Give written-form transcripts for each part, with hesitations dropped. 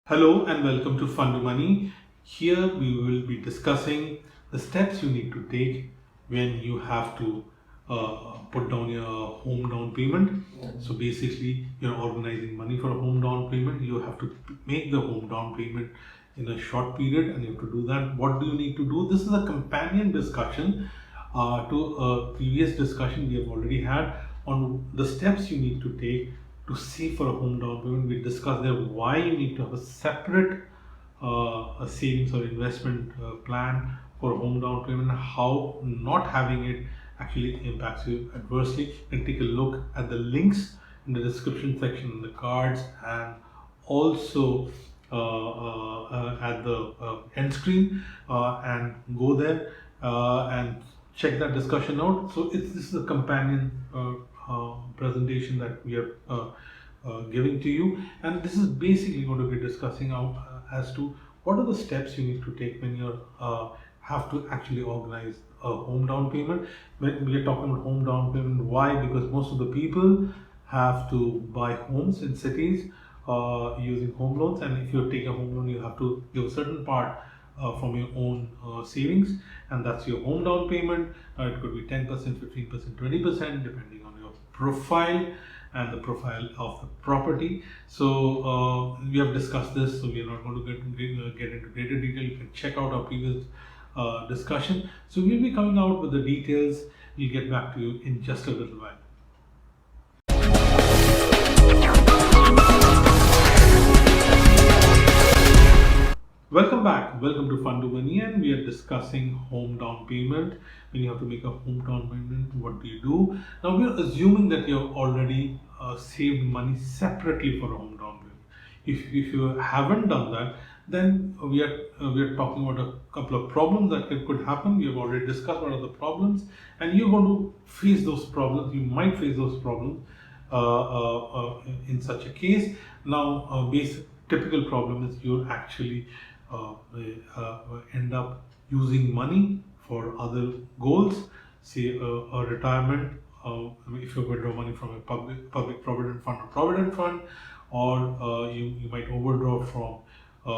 Hello and welcome to Fund to Money. Here we will be discussing the steps you need to take when you have to put down your home down payment. So basically, you're organizing money for a home down payment. You have to make the home down payment in a short period, and you have to do that. What do you need to do? This is a companion discussion to a previous discussion we have already had on the steps you need to take to save for a home down payment. We discussed there why you need to have a separate a savings or investment plan for a home down payment, how not having it actually impacts you adversely. And take a look at the links in the description section, in the cards, and also at the end screen, and go there and check that discussion out. So this is a companion presentation that we are giving to you, and this is basically going to be discussing out as to what are the steps you need to take when you have to actually organize a home down payment. When we are talking about home down payment, why? Because most of the people have to buy homes in cities using home loans, and if you take a home loan, you have to give a certain part from your own savings, and that's your home down payment. It could be 10%, 15%, 20%, depending on your profile and the profile of the property. So we have discussed this, so we are not going to get into greater detail. You can check out our previous discussion. So we'll be coming out with the details. We'll get back to you in just a little while. Welcome back. Welcome to Fund to Money, and we are discussing home down payment. When you have to make a home down payment, what do you do? Now we are assuming that you have already saved money separately for a home down payment. If you haven't done that, then we are talking about a couple of problems that could happen. We have already discussed what are the problems, and you're going to face those problems. You might face those problems in such a case. Now, typical problem is you actually end up using money for other goals, say a retirement. If you withdraw money from a public provident fund, or you might overdraw from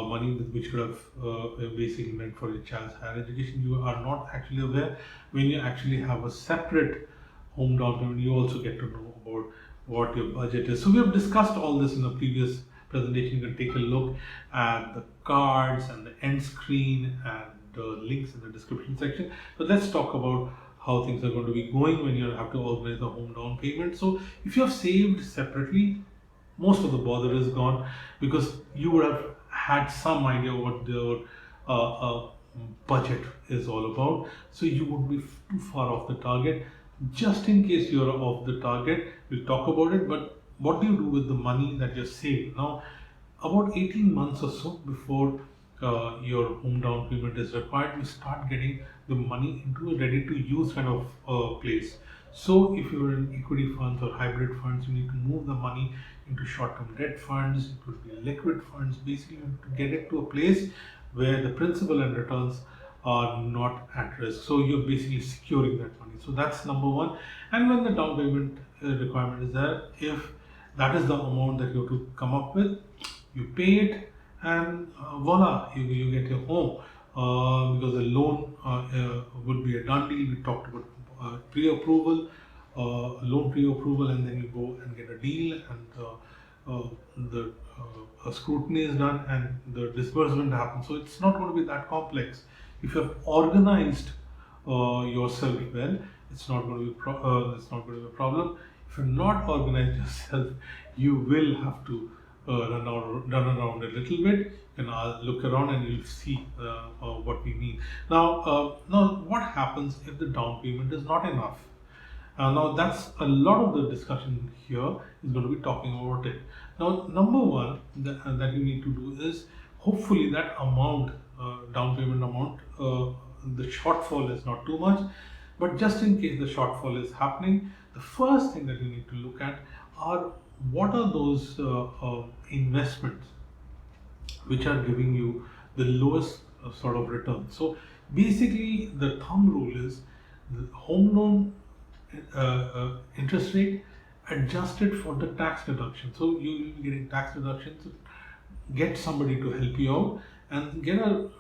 money which could have basically meant for your child's higher education. You are not actually aware. When you actually have a separate home down payment, you also get to know about what your budget is. So we have discussed all this in a previous presentation. You can take a look at the cards and the end screen and the links in the description section. But let's talk about how things are going to be going when you have to organize the home down payment. So if you have saved separately, most of the bother is gone, because you would have had some idea what the budget is all about. So you would be too far off the target. Just in case you're off the target, we'll talk about it. But what do you do with the money that you're saving? Now, about 18 months or so before your home down payment is required, you start getting the money into a ready to use kind of place. So if you're in equity funds or hybrid funds, you need to move the money into short-term debt funds. It could be liquid funds. Basically, you have to get it to a place where the principal and returns are not at risk. So you're basically securing that money. So that's number one. And when the down payment requirement is there, if that is the amount that you have to come up with, you pay it, and voila, you get your home. Because the loan would be a done deal. We talked about pre-approval, loan pre-approval, and then you go and get a deal, and the scrutiny is done, and the disbursement happens. So it's not going to be that complex. If you have organized yourself well, it's not going to be a problem. If you're not organized yourself, you will have to run around a little bit. You can look around and you'll see what we mean. Now, what happens if the down payment is not enough? Now, that's a lot of the discussion here is going to be talking about it. Now, number one that you need to do is, hopefully that amount, down payment amount, the shortfall is not too much. But just in case the shortfall is happening, the first thing that you need to look at are what are those investments which are giving you the lowest sort of return. So basically, the thumb rule is the home loan interest rate adjusted for the tax deduction. So you will be getting tax deductions. get somebody to help you out and get a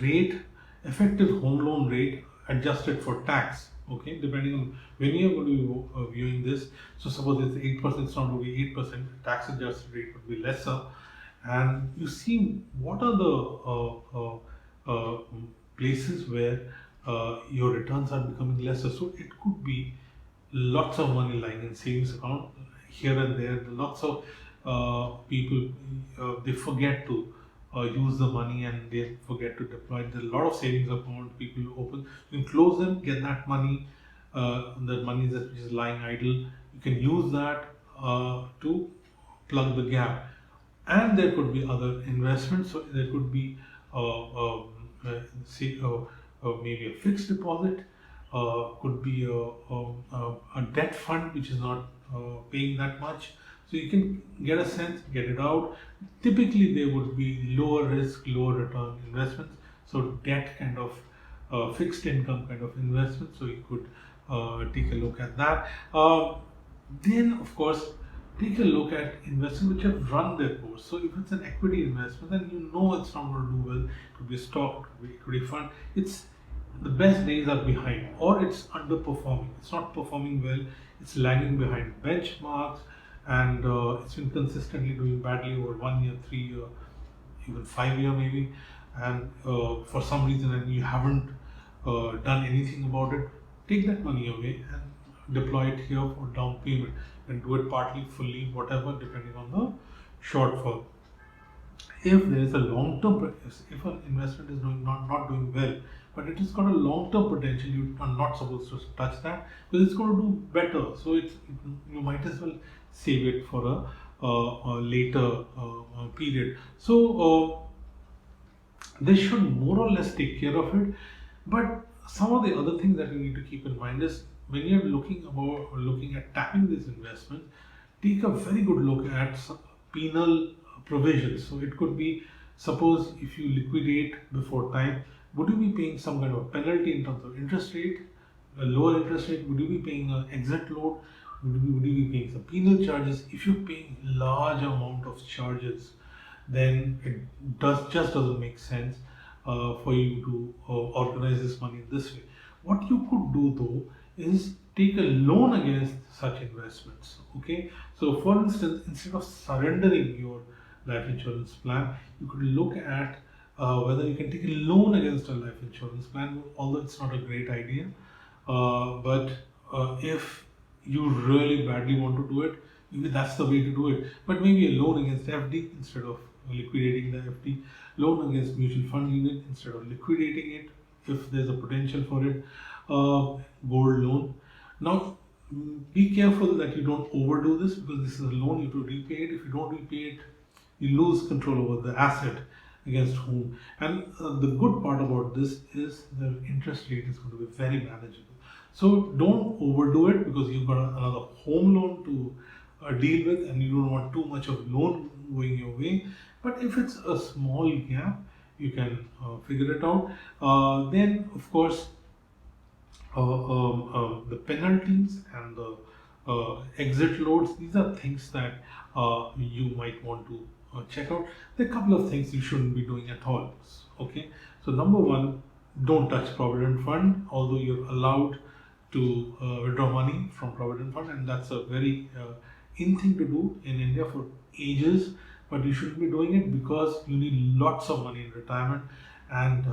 rate, effective home loan rate adjusted for tax. Okay, depending on when you're going to be viewing this. So suppose it's 8%, it's not going to be 8%. Tax adjusted rate would be lesser, and you see what are the places where your returns are becoming lesser. So it could be lots of money lying in savings account here and there. Lots of people they forget to use the money and they forget to deploy it. There are a lot of savings account people open. You can close them, get that money. That money that which is lying idle, you can use that to plug the gap. And there could be other investments. So there could be say maybe a fixed deposit, could be a debt fund which is not paying that much. So you can get a sense, get it out. Typically, they would be lower risk, lower return investments. So debt kind of fixed income kind of investment. So you could take a look at that. Then, of course, take a look at investments which have run their course. So if it's an equity investment, then you know it's not going to do well. It could be a stock, it could be equity fund. It's the best days are behind, or it's underperforming. It's not performing well. It's lagging behind benchmarks, and it's been consistently doing badly over 1 year, 3 year, even 5 year maybe. And for some reason, and you haven't done anything about it, take that money away and deploy it here for down payment, and do it partly, fully, whatever, depending on the shortfall. If there is a long-term, if an investment is not doing well, but it has got a long-term potential, you are not supposed to touch that because it's going to do better. So you might as well save it for a later period. So they should more or less take care of it. But some of the other things that you need to keep in mind is when you're looking at tapping this investment, take a very good look at some penal provisions. So it could be, suppose if you liquidate before time, would you be paying some kind of penalty in terms of interest rate, a lower interest rate? Would you be paying an exit load? Would you be paying some penal charges? If you're paying large amount of charges, then it just doesn't make sense for you to organize this money this way. What you could do though is take a loan against such investments. Okay, so for instance, instead of surrendering your life insurance plan, you could look at whether you can take a loan against a life insurance plan, although it's not a great idea. But if you really badly want to do it, maybe that's the way to do it. But maybe a loan against FD instead of liquidating the FD, loan against mutual fund unit instead of liquidating it if there's a potential for it, gold loan. Now, be careful that you don't overdo this because this is a loan, you have to repay it. If you don't repay it, you lose control over the asset against whom. And the good part about this is the interest rate is going to be very manageable. So don't overdo it because you've got another home loan to deal with and you don't want too much of loan going your way. But if it's a small gap, you can figure it out. Then, of course, the penalties and the exit loads, these are things that you might want to check out. There are a couple of things you shouldn't be doing at all. Okay, so number one, don't touch Provident Fund, although you're allowed to withdraw money from Provident Fund, and that's a very in thing to do in India for ages. But you shouldn't be doing it because you need lots of money in retirement, and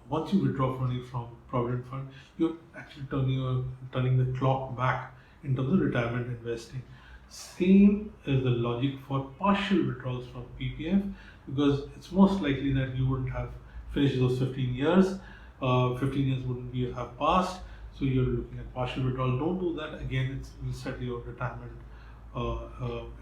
once you withdraw money from Provident Fund, you're actually turning the clock back in terms of retirement investing. Same is the logic for partial withdrawals from PPF, because it's most likely that you wouldn't have finished those 15 years. 15 years wouldn't have passed, so you're looking at partial withdrawal. Don't do that. Again, will set your retirement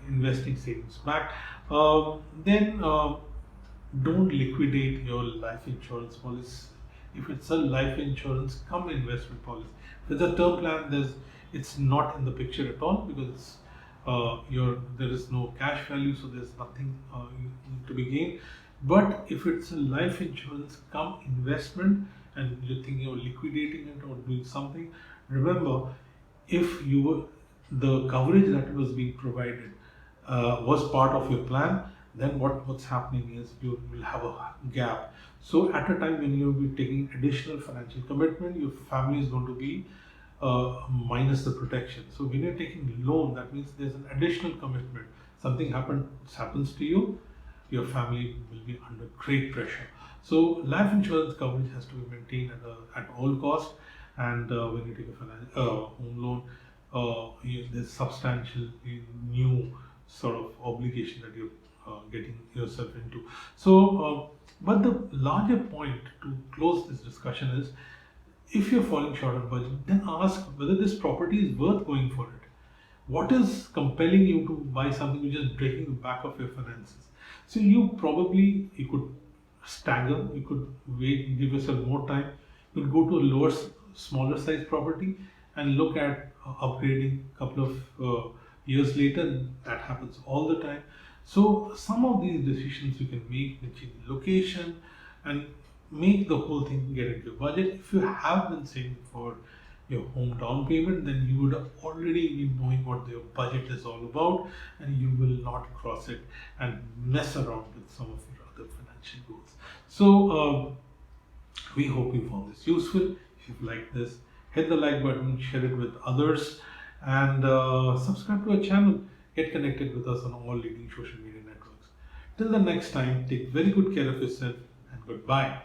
investing savings back. Then don't liquidate your life insurance policy. If it's a life insurance come investment policy, if it's a term plan, it's not in the picture at all because there is no cash value, so there's nothing to be gained. But if it's a life insurance come investment and you're thinking of liquidating it or doing something, remember, if the coverage that was being provided was part of your plan, then what's happening is you will have a gap. So at a time when you'll be taking additional financial commitment, your family is going to be minus the protection. So when you're taking loan, that means there's an additional commitment. Something happens to you, your family will be under great pressure. So life insurance coverage has to be maintained at all cost. And when you take a home loan, there's substantial new sort of obligation that you're getting yourself into. But the larger point to close this discussion is, if you're falling short on budget, then ask whether this property is worth going for it. What is compelling you to buy something which is breaking the back of your finances? So you could stagger, you could wait, give yourself more time, you could go to a smaller size property and look at upgrading a couple of years later. That happens all the time. So some of these decisions you can make, change location, and make the whole thing get into your budget. If you have been saving for your home down payment, then you would already be knowing what your budget is all about, and you will not cross it and mess around with some of your other financial goals. So we hope you found this useful. If you like this, hit the like button, share it with others, and subscribe to our channel. Get connected with us on all leading social media networks. Till the next time, take very good care of yourself, and goodbye.